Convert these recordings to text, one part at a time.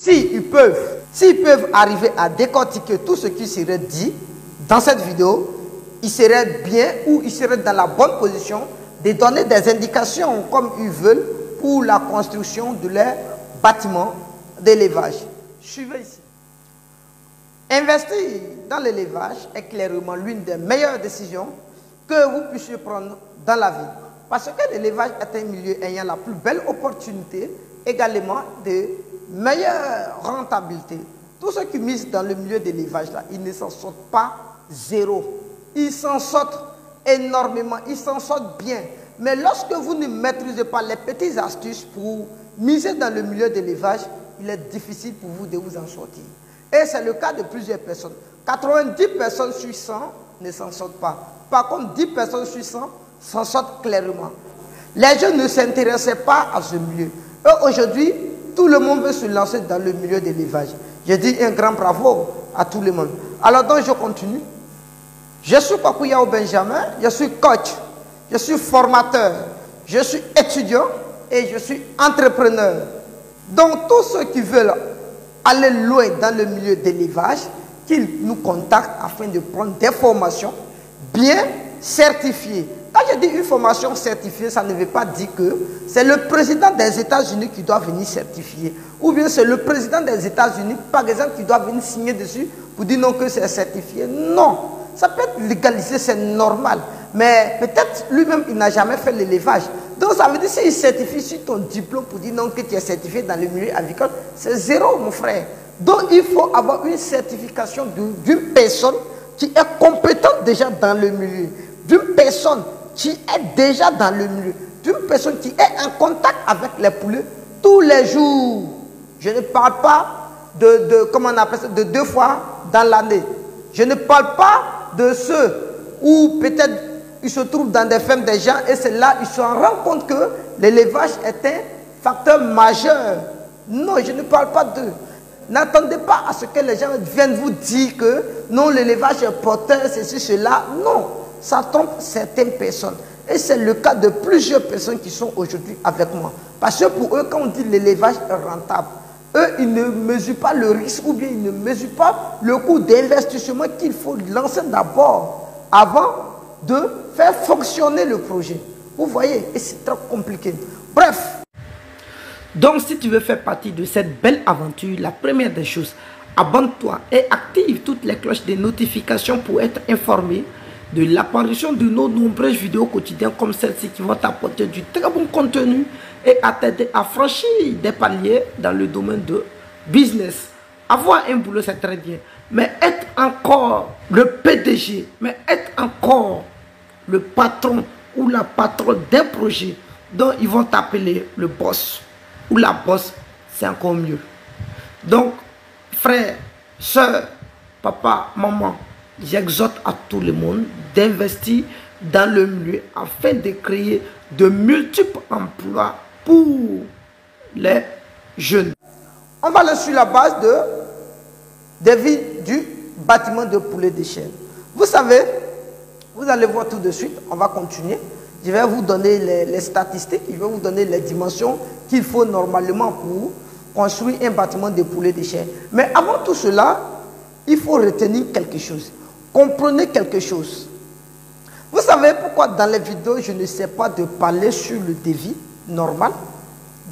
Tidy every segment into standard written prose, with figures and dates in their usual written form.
s'ils peuvent arriver à décortiquer tout ce qui serait dit dans cette vidéo, ils seraient bien ou ils seraient dans la bonne position de donner des indications comme ils veulent pour la construction de leurs bâtiments d'élevage. Suivez ici. Investir dans l'élevage est clairement l'une des meilleures décisions que vous puissiez prendre dans la vie. Parce que l'élevage est un milieu ayant la plus belle opportunité, également de meilleure rentabilité. Tous ceux qui misent dans le milieu de l'élevage, ils ne s'en sortent pas zéro. Ils s'en sortent énormément, ils s'en sortent bien. Mais lorsque vous ne maîtrisez pas les petites astuces pour miser dans le milieu de l'élevage, il est difficile pour vous de vous en sortir. Et c'est le cas de plusieurs personnes. 90 personnes sur 100 ne s'en sortent pas. Par contre, 10 personnes sur 100 s'en sortent clairement. Les jeunes ne s'intéressaient pas à ce milieu. Aujourd'hui, tout le monde veut se lancer dans le milieu de l'élevage. Je dis un grand bravo à tout le monde. Alors donc je continue. Je suis Kwaku Yao Benjamin, je suis coach, je suis formateur, je suis étudiant et je suis entrepreneur. Donc tous ceux qui veulent aller loin dans le milieu de l'élevage, qu'ils nous contactent afin de prendre des formations bien certifiées. Quand je dis une formation certifiée, ça ne veut pas dire que c'est le président des États-Unis qui doit venir certifier. Ou bien c'est le président des États-Unis, par exemple, qui doit venir signer dessus pour dire non que c'est certifié. Non, ça peut être légalisé, c'est normal. Mais peut-être lui-même, il n'a jamais fait l'élevage. Donc ça veut dire s'il certifie sur ton diplôme pour dire non que tu es certifié dans le milieu agricole, c'est zéro, mon frère. Donc il faut avoir une certification d'une personne qui est compétente déjà dans le milieu. D'une personne qui est déjà dans le milieu. D'une personne qui est en contact avec les poulets tous les jours. Je ne parle pas comment on appelle ça, de 2 fois dans l'année. Je ne parle pas de ceux où peut-être ils se trouvent dans des fermes des gens et c'est là ils se rendent compte que l'élevage est un facteur majeur. Non, je ne parle pas d'eux. N'attendez pas à ce que les gens viennent vous dire que non, l'élevage est porteur, ceci, cela. Non, ça trompe certaines personnes. Et c'est le cas de plusieurs personnes qui sont aujourd'hui avec moi. Parce que pour eux, quand on dit l'élevage est rentable, eux, ils ne mesurent pas le risque ou bien ils ne mesurent pas le coût d'investissement qu'il faut lancer d'abord avant de faire fonctionner le projet. Vous voyez, et c'est très compliqué. Bref. Donc, si tu veux faire partie de cette belle aventure, la première des choses, abonne-toi et active toutes les cloches de notifications pour être informé de l'apparition de nos nombreuses vidéos quotidiennes comme celle-ci qui vont t'apporter du très bon contenu et à t'aider à franchir des paliers dans le domaine de business. Avoir un boulot, c'est très bien, mais être encore le PDG, mais être encore le patron ou la patronne d'un projet dont ils vont t'appeler le boss ou la boss, c'est encore mieux. Donc, frère, soeur, papa, maman, j'exhorte à tout le monde d'investir dans le milieu afin de créer de multiples emplois pour les jeunes. On va aller sur la base des vies du bâtiment de poulet de chair. Vous savez, vous allez voir tout de suite, on va continuer. Je vais vous donner les statistiques, je vais vous donner les dimensions qu'il faut normalement pour construire un bâtiment de poulet de chair. Mais avant tout cela, il faut retenir quelque chose. Comprenez quelque chose. Vous savez pourquoi dans les vidéos, je ne sais pas de parler sur le devis normal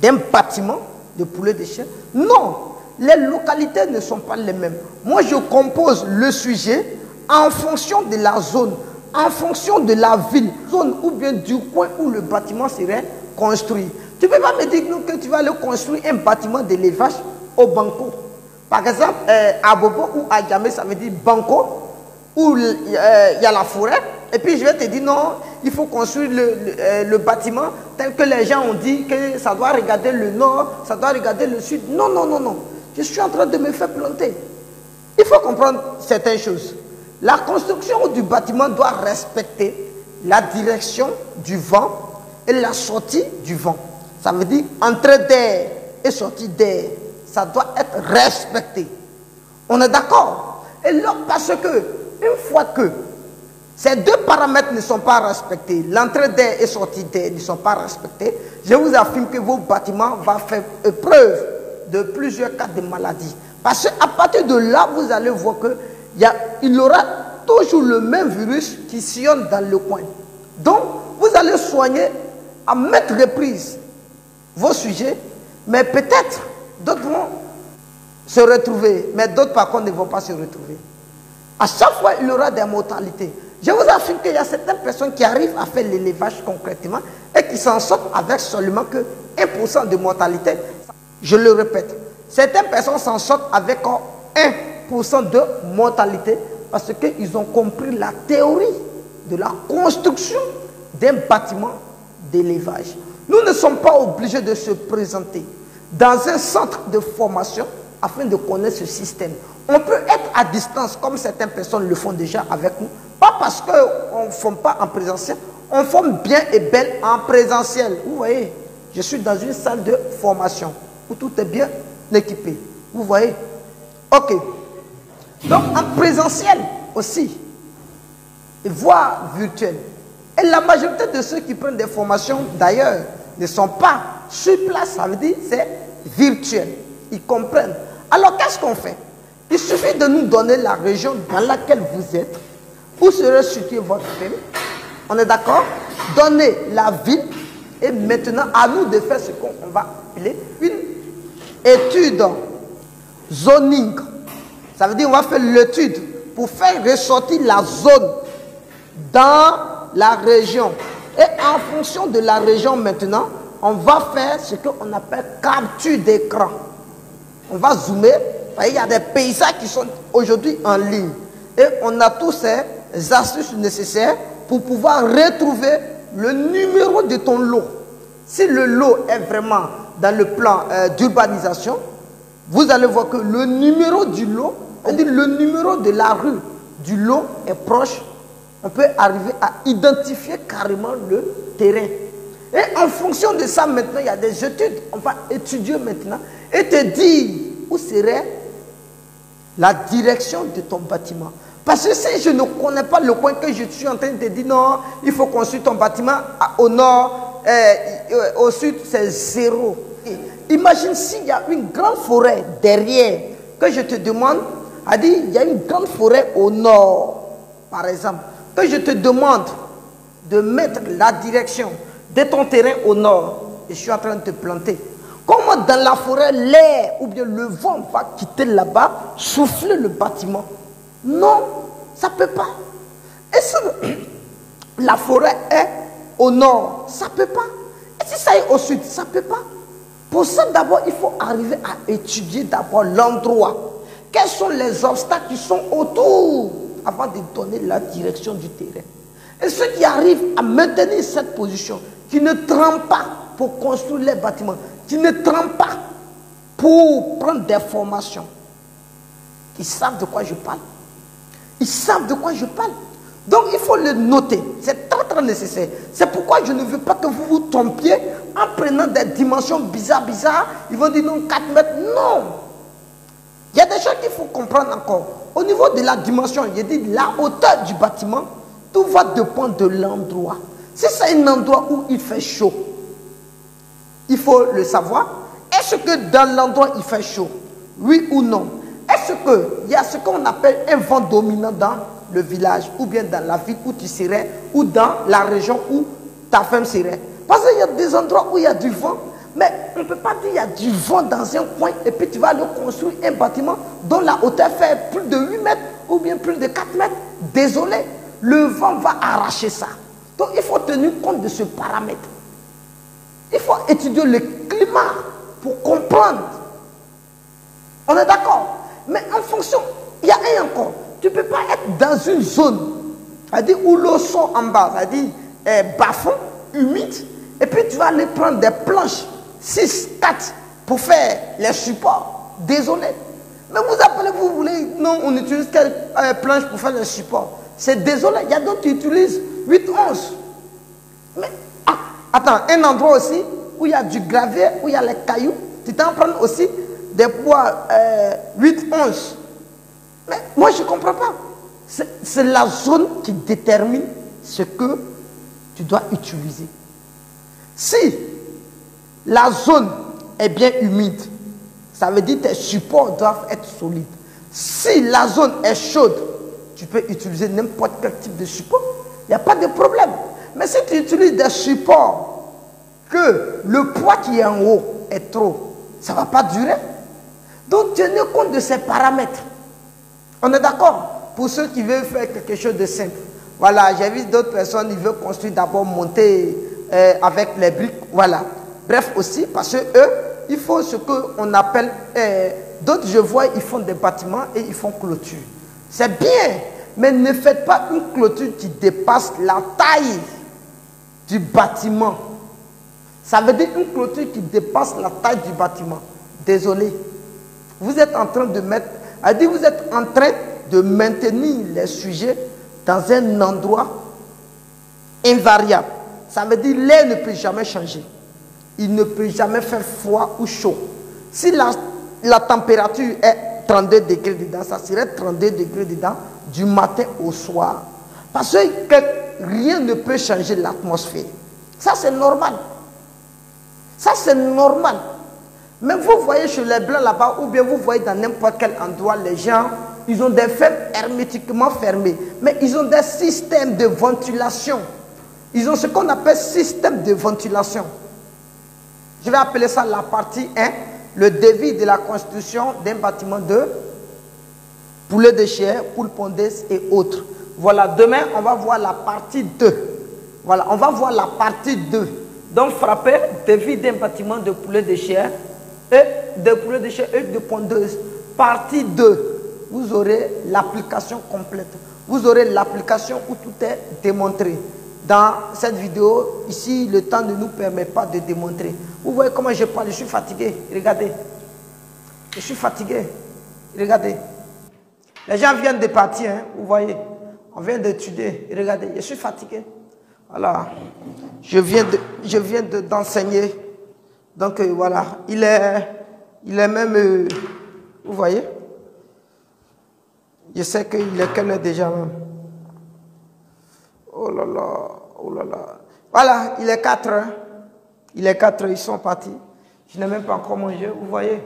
d'un bâtiment de poulet de chair? Non, les localités ne sont pas les mêmes. Moi, je compose le sujet en fonction de la zone, en fonction de la ville, zone ou bien du coin où le bâtiment serait construit. Tu ne peux pas me dire que tu vas aller construire un bâtiment d'élevage au Banco. Par exemple, à Bobo ou à Djamé, ça veut dire Banco, où il y a la forêt. Et puis je vais te dire non, il faut construire le bâtiment tel que les gens ont dit que ça doit regarder le nord, ça doit regarder le sud. Non, non, non, non. Je suis en train de me faire planter. Il faut comprendre certaines choses. La construction du bâtiment doit respecter la direction du vent et la sortie du vent. Ça veut dire entrée d'air et sortie d'air. Ça doit être respecté. On est d'accord? Et là, parce que, une fois que ces deux paramètres ne sont pas respectés, l'entrée d'air et sortie d'air ne sont pas respectés, je vous affirme que vos bâtiments vont faire preuve de plusieurs cas de maladie. Parce qu'à partir de là, vous allez voir qu'il y aura toujours le même virus qui sillonne dans le coin. Donc, vous allez soigner à maintes reprises vos sujets, mais peut-être d'autres vont se retrouver, mais d'autres par contre ne vont pas se retrouver. À chaque fois, il y aura des mortalités. Je vous affirme qu'il y a certaines personnes qui arrivent à faire l'élevage concrètement et qui s'en sortent avec seulement que 1% de mortalité. Je le répète, certaines personnes s'en sortent avec 1% de mortalité parce qu'ils ont compris la théorie de la construction d'un bâtiment d'élevage. Nous ne sommes pas obligés de se présenter dans un centre de formation afin de connaître ce système. On peut être à distance comme certaines personnes le font déjà avec nous. Pas parce qu'on ne forme pas en présentiel, on forme bien et belle en présentiel. Vous voyez, je suis dans une salle de formation où tout est bien équipé. Vous voyez? Ok. Donc en présentiel aussi, voire virtuel. Et la majorité de ceux qui prennent des formations d'ailleurs ne sont pas sur place, ça veut dire c'est virtuel. Ils comprennent. Alors qu'est-ce qu'on fait? Il suffit de nous donner la région dans laquelle vous êtes, où serait située votre film. On est d'accord? Donnez la ville et maintenant à nous de faire ce qu'on va appeler une étude zoning. Ça veut dire on va faire l'étude pour faire ressortir la zone dans la région. Et en fonction de la région maintenant, on va faire ce qu'on appelle capture d'écran. On va zoomer. Il y a des paysages qui sont aujourd'hui en ligne. Et on a tous ces astuces nécessaires pour pouvoir retrouver le numéro de ton lot. Si le lot est vraiment dans le plan d'urbanisation, vous allez voir que le numéro du lot, c'est-à-dire le numéro de la rue du lot est proche. On peut arriver à identifier carrément le terrain. Et en fonction de ça, maintenant, il y a des études. On va étudier maintenant et te dire où serait la direction de ton bâtiment. Parce que si je ne connais pas le coin que je suis en train de te dire, non, il faut construire ton bâtiment au nord, au sud, c'est 0. Imagine s'il y a une grande forêt derrière, que je te demande, à dire, il y a une grande forêt au nord, par exemple, que je te demande de mettre la direction de ton terrain au nord, et je suis en train de te planter. Comment dans la forêt, l'air ou bien le vent va quitter là-bas, souffler le bâtiment? Non, ça ne peut pas. Et si la forêt est au nord, ça ne peut pas. Et si ça est au sud, ça ne peut pas. Pour ça, d'abord, il faut arriver à étudier d'abord l'endroit. Quels sont les obstacles qui sont autour avant de donner la direction du terrain. Et ceux qui arrivent à maintenir cette position, qui ne trempent pas pour construire les bâtiments, qui ne trempent pas pour prendre des formations, ils savent de quoi je parle. Ils savent de quoi je parle. Donc il faut le noter. C'est très très nécessaire. C'est pourquoi je ne veux pas que vous vous trompiez en prenant des dimensions bizarres. Ils vont dire non, 4 mètres. Non. Il y a des choses qu'il faut comprendre encore. Au niveau de la dimension, il dit la hauteur du bâtiment, tout va dépendre de l'endroit. Si c'est un endroit où il fait chaud, il faut le savoir. Est-ce que dans l'endroit il fait chaud? Oui ou non? Est-ce qu'il y a ce qu'on appelle un vent dominant dans le village ou bien dans la ville où tu serais ou dans la région où ta femme serait? Parce qu'il y a des endroits où il y a du vent, mais on ne peut pas dire qu'il y a du vent dans un coin et puis tu vas aller construire un bâtiment dont la hauteur fait plus de 8 mètres ou bien plus de 4 mètres. Désolé, le vent va arracher ça. Donc il faut tenir compte de ce paramètre. Il faut étudier le climat pour comprendre. On est d'accord? Mais en fonction, il y a un encore. Tu ne peux pas être dans une zone, c'est-à-dire où l'eau sort en bas, c'est-à-dire bas-fond, humide, et puis tu vas aller prendre des planches, 6, 4, pour faire les supports. Désolé. Mais vous appelez, vous voulez, non, on utilise quelle planche pour faire les supports? C'est désolé, il y a d'autres qui utilisent 8, 11. Mais, attends, un endroit aussi où il y a du gravier, où il y a les cailloux, tu t'en prends aussi des poids 8, 11. Mais moi, je ne comprends pas. C'est la zone qui détermine ce que tu dois utiliser. Si la zone est bien humide, Ça veut dire que tes supports doivent être solides. Si la zone est chaude, tu peux utiliser n'importe quel type de support. Il n'y a pas de problème. Mais si tu utilises des supports que le poids qui est en haut est trop, ça ne va pas durer. Donc tenez compte de ces paramètres. On est d'accord? Pour ceux qui veulent faire quelque chose de simple. Voilà, j'ai vu d'autres personnes, ils veulent construire d'abord, monter avec les briques. Voilà. Bref aussi, parce que eux, il faut ce qu'on appelle... d'autres, je vois, ils font des bâtiments et ils font clôture. C'est bien, mais ne faites pas une clôture qui dépasse la taille du bâtiment. Ça veut dire une clôture qui dépasse la taille du bâtiment. Désolé. Vous êtes en train de mettre... vous êtes en train de maintenir les sujets dans un endroit invariable. Ça veut dire l'air ne peut jamais changer. Il ne peut jamais faire froid ou chaud. Si la température est 32 degrés dedans, ça serait 32 degrés dedans du matin au soir. Parce que rien ne peut changer l'atmosphère. Ça c'est normal. Ça c'est normal. Mais vous voyez chez les Blancs là-bas, ou bien vous voyez dans n'importe quel endroit, les gens, ils ont des fermes hermétiquement fermées. Mais ils ont des systèmes de ventilation. Ils ont ce qu'on appelle système de ventilation. Je vais appeler ça la partie 1, le devis de la constitution d'un bâtiment de poulet de chair, poule pondeuse et autres. Voilà, demain, on va voir la partie 2. Voilà, on va voir la partie 2. Donc, frapper, devis d'un bâtiment de poulet de chair et de poulet de chair et de pondeuse. Partie 2. Vous aurez l'application complète. Vous aurez l'application où tout est démontré. Dans cette vidéo, ici, le temps ne nous permet pas de démontrer. Vous voyez comment je parle, je suis fatigué. Regardez. Je suis fatigué. Regardez. Les gens viennent de partir, hein, vous voyez. On vient d'étudier. Regardez, je suis fatigué. Voilà. Je viens d'enseigner. Donc voilà. Il est même... vous voyez. Je sais qu'il est quelle heure déjà même. Oh là là, oh là là. Voilà, il est 4 heures. Il est 4 heures, ils sont partis. Je n'ai même pas encore mangé, vous voyez.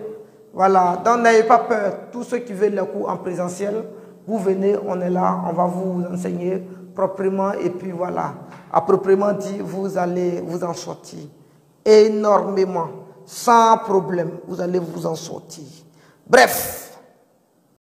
Voilà, donc n'ayez pas peur. Tous ceux qui veulent le cours en présentiel, vous venez, on est là, on va vous enseigner proprement. Et puis voilà, à proprement dit, vous allez vous en sortir. Énormément, sans problème, vous allez vous en sortir. Bref.